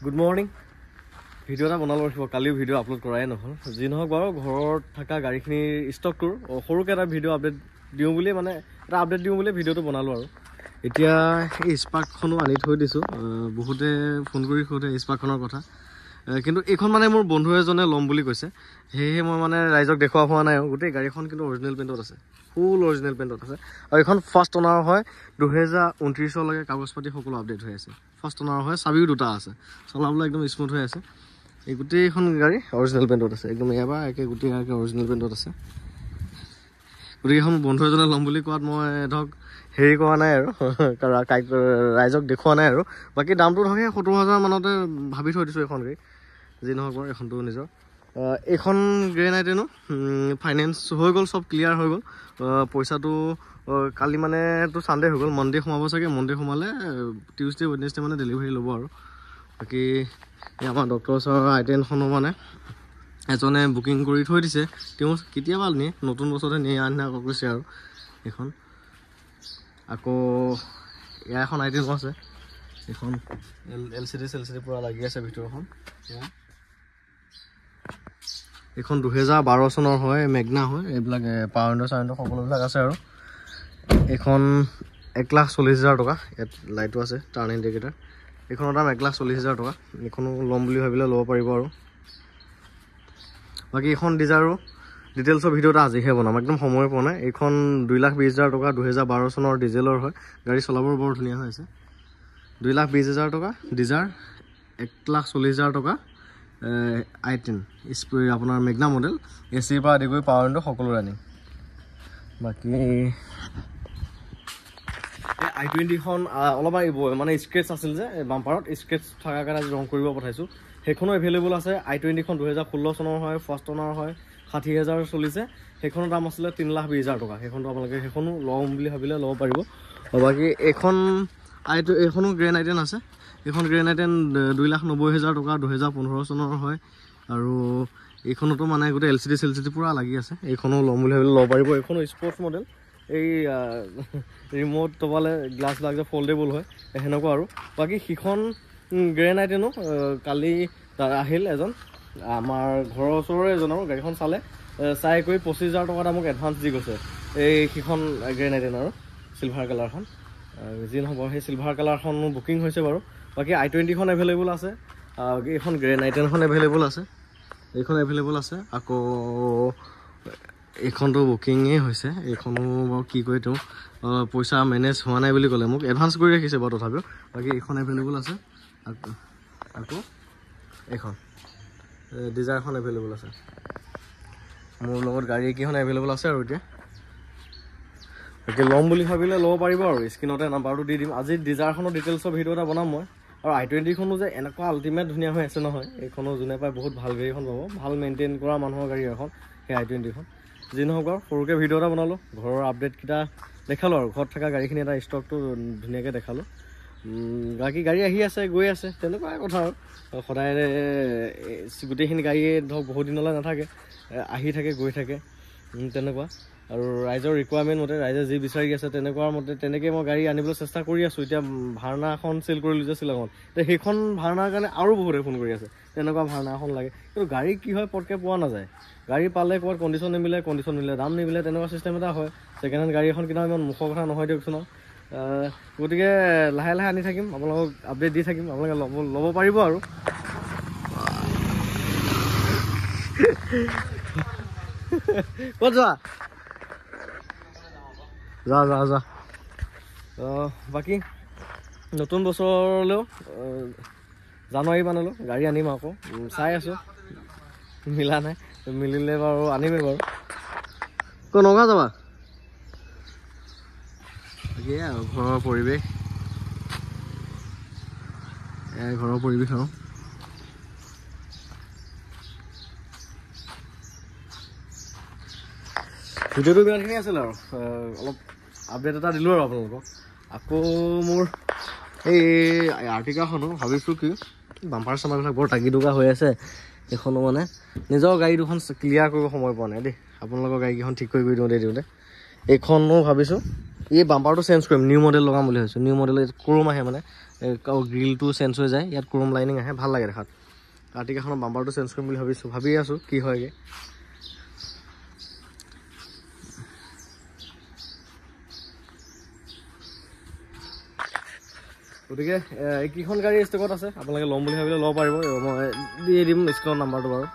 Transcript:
Good morning video' এটা বনাব ৰাখিব কালিও ভিডিঅ' আপলোড কৰাই নহ'ল যি নহওক বাৰু ঘৰত থকা গাড়ীখিনিৰ ষ্টকটোৰ সৰুকৈ এটা ভিডিঅ' আপডেট দিওঁ বুলি মানে এটা আপডেট দিওঁ বুলি ভিডিঅ'টো বনালোঁ আৰু এতিয়া এই স্পাৰ্কখনো আনি থৈ দিছোঁ বহুতে ফোন কৰি সোধে স্পাৰ্কখনৰ কথা কিন্তু এইখন মানে মোৰ বন্ধু এজনে ল'ম বুলি কৈছে সেয়েহে মই মানে ৰাইজক দেখুওৱা হোৱা নাই আৰু গোটেই গাড়ীখন কিন্তু অৰিজিনেল পেইণ্টত আছে ফুল অৰিজিনেল পেইণ্টত আছে আৰু এইখন ফাৰ্ষ্ট অনাৰ হয় 2029লৈকে কাগজ পাতি সকলো আপডেট হৈ আছে ফাৰ্ষ্ট অনাৰ হয় চাবিও দুটা আছে চলাবলৈ একদম স্মুথ হৈ আছে এই গোটেইখন গাড়ী অৰিজিনেল পেইণ্টত আছে একদম এবাৰ একে গোটেই অৰিজিনেল পেইণ্টত আছে গতিকেখন বন্ধু এজনে ল'ম বুলি কোৱাত মই ধৰক হেৰি কৰা নাই আৰু ৰাইজক দেখুওৱা নাই আৰু বাকী দামটো ধৰক 70,000 মানতে ভাবি থৈ দিছোঁ এখন গাড়ী যি নহওক বাৰু এখনটো নিজৰ এইখন গ্ৰেন আইটেনো ফাইনেন্স হৈ গ'ল চব ক্লিয়াৰ হৈ গ'ল পইচাটো কালি মানে তো ছানডে হৈ গ'ল মনডে সোমাব চাগে মনডে সোমালে টিউজডে ৱেডনেছডে মানে ডেলিভাৰী ল'ব আৰু বাকী এই আমাৰ ডক্টৰ ওচৰৰ আইটেনখনো মানে এজনে বুকিং কৰি থৈ দিছে তেওঁ কেতিয়াবা নিয়ে নতুন বছৰতে নিয়ে আনিনা কৈছে আৰু এইখন আকৌ এয়া এখন আইটেম আছে এইখন এলচিডি পূৰা লাগি আছে ভিতৰখন এইখন 2012 চনৰ হয় মেগনা হয় এইবিলাক পাৱাৰ উইণ্ডো চাউণ্ডো সকলোবিলাক আছে আৰু এইখন 1,40,000 টকা ইয়াত লাইটো আছে টাৰ্ণ ইণ্ডিকেটাৰ এইখনৰ দাম 1,40,000 টকা এইখনো ল'ম বুলি ভাবিলে ল'ব পাৰিব আৰু বাকী এইখন ডিজাৰো ডিটেইলছৰ ভিডিঅ' এটা আজিহে বনাম একদম সময় পোৱা নাই এইখন 2,20,000 টকা 2012 চনৰ ডিজেলৰ হয় গাড়ী চলাবৰ বৰ ধুনীয়া হৈ আছে 2,20,000 টকা ডিজাৰ 1,40,000 টকা i10 আপোনাৰ মেগনা মডেল এচিৰ পৰা আদি কৰি পাৱাৰ উইণ্ডো সকলো ৰানিং বাকী i20খন অলপমান মানে স্ক্ৰেচ আছিল যে বাম্পাৰত স্ক্ৰেচ থকাৰ কাৰণে ৰং কৰিব পঠাইছোঁ সেইখনো এভেইলেবল আছে i20খন 2016 চনৰ হয় ফাৰ্ষ্ট অনাৰ হয় 60,000 চলিছে সেইখনৰ দাম আছিলে 3,20,000 টকা সেইখনটো আপোনালোকে সেইখনো ল'ম বুলি ভাবিলে ল'ব পাৰিব বাকী এইখনো গ্ৰেন আইটেন আছে এইখন গ্ৰেন আইটেন 2,90,000 টকা 2015 চনৰ হয় আৰু এইখনতো মানে গোটেই এলচিডি পূৰা লাগি আছে এইখনো ল'ম বুলি ভাবিলে ল'ব পাৰিব এইখনো স্পৰ্টছ মডেল এই ৰিম'ট দবালে গ্লাছবিলাক যে ফল্ডেবল হয় সেনেকুৱা আৰু বাকী সিখন গ্ৰেন আইটেনো কালি আহিল এজন আমাৰ ঘৰৰ ওচৰৰে এজনৰ গাড়ীখন চাই কৰি 25,000 টকা এটা মোক এডভান্স দি গৈছে এই সিখন গ্ৰেন আইটেন আৰু চিলভাৰ কালাৰখন যি নহ'ব সেই চিলভাৰ কালাৰখন বুকিং হৈছে বাৰু বাকী i20খন এভেইলেবল আছে এইখন গ্ৰেন আইটেনখন এভেইলেবল আছে এইখন এভেইলেবল আছে আকৌ এইখনটো বুকিঙেই হৈছে এইখনো বাৰু কি কয় তেওঁ পইচা মেনেজ হোৱা নাই বুলি ক'লে মোক এডভান্স কৰি ৰাখিছে বাৰু তথাপিও বাকী এইখন এভেইলেবল আছে আকৌ এইখন ডিজাৰখন এভেইলেবল আছে মোৰ লগত গাড়ী কেইখন এভেইলেবল আছে আৰু এতিয়া বাকী ল'ম বুলি ভাবিলে ল'ব পাৰিব আৰু স্ক্ৰীণতে নাম্বাৰটো দি দিম আজি ডিজাৰখনৰ ডিটেইলছৰ ভিডিঅ' এটা বনাম মই আৰু i20খনো যে এনেকুৱা আল্টিমেট ধুনীয়া হৈ আছে নহয় এইখনো যোনে পায় বহুত ভাল গাড়ীখন পাব ভাল মেইনটেইন কৰা মানুহৰ গাড়ী এখন সেই i20খন যি নহওক বাৰু সৰুকৈ ভিডিঅ' এটা বনালোঁ ঘৰৰ আপডেটকেইটা দেখালোঁ আৰু ঘৰত থকা গাড়ীখিনি এটা ষ্টকটো ধুনীয়াকৈ দেখালোঁ বাকী গাড়ী আহি আছে গৈ আছে তেনেকুৱাই কথা আৰু সদায় গোটেইখিনি গাড়ীয়ে ধৰক বহুত দিনলৈ নাথাকে আহি থাকে গৈ থাকে তেনেকুৱা আৰু ৰাইজৰ ৰিকুৱাৰমেণ্ট মতে ৰাইজে যি বিচাৰি আছে তেনেকুৱা মতে তেনেকৈ মই গাড়ী আনিবলৈ চেষ্টা কৰি আছোঁ এতিয়া ভাৰ্না এখন চেল কৰিলোঁ যে শ্বিলঙত এতিয়া সেইখন ভাৰ্নাৰ কাৰণে আৰু বহুতে ফোন কৰি আছে তেনেকুৱা ভাৰ্না এখন লাগে কিন্তু গাড়ী কি হয় পটকৈ পোৱা নাযায় গাড়ী পালে ক'ৰবাত কণ্ডিশ্যন নিমিলে দাম নিমিলে তেনেকুৱা চিষ্টেম এটা হয় ছেকেণ্ড হেণ্ড গাড়ী এখন কিনা ইমান মুখৰ কথা নহয় দিয়কচোন গতিকে লাহে লাহে আনি থাকিম আপোনালোকক আপডেট দি থাকিম আপোনালোকে ল'ব পাৰিব আৰু ক'ত যোৱা যা বাকী নতুন বছৰলৈও জানুৱাৰী মানলৈও গাড়ী আনিম আকৌ চাই আছোঁ মিলা নাই মিলিলে বাৰু আনিমেই বাৰু ক'ত নগাঁও যাবা তাকেই আৰু ঘৰৰ পৰিৱেশ আৰু ভিডিঅ'টো ইমানখিনি আছিল আৰু অলপ আপডেট এটা দিলোঁ আৰু আপোনালোকক আকৌ মোৰ এই আৰ্টিকাখনো ভাবিছোঁ কি বাম্পাৰ চাম্পাৰবিলাক বৰ টাগি টুকা হৈ আছে এইখনো মানে নিজৰ গাড়ী দুখন ক্লিয়াৰ কৰিব সময় পোৱা নাই দেই আপোনালোকৰ গাড়ীকেইখন ঠিক কৰি দিওঁতে এইখনো ভাবিছোঁ এই বাম্পাৰটো চেঞ্জ কৰিম, নিউ মডেল লগাম বুলি ভাবিছোঁ। নিউ মডেল ক্ৰোম আহে মানে গ্ৰিলটো চেঞ্জ হৈ যায়, ইয়াত ক্ৰোম লাইনিং আহে, ভাল লাগে দেখাত। আৰ্টিকাখনৰ বাম্পাৰটো চেঞ্জ কৰিম বুলি ভাবি আছোঁ কি হয়গৈ। গতিকে এইকেইখন গাড়ী ষ্টকত আছে, আপোনালোকে ল'ম বুলি ভাবিলে ল'ব পাৰিব। মই দি দিম স্ক্ৰীণত নাম্বাৰটো বাৰু।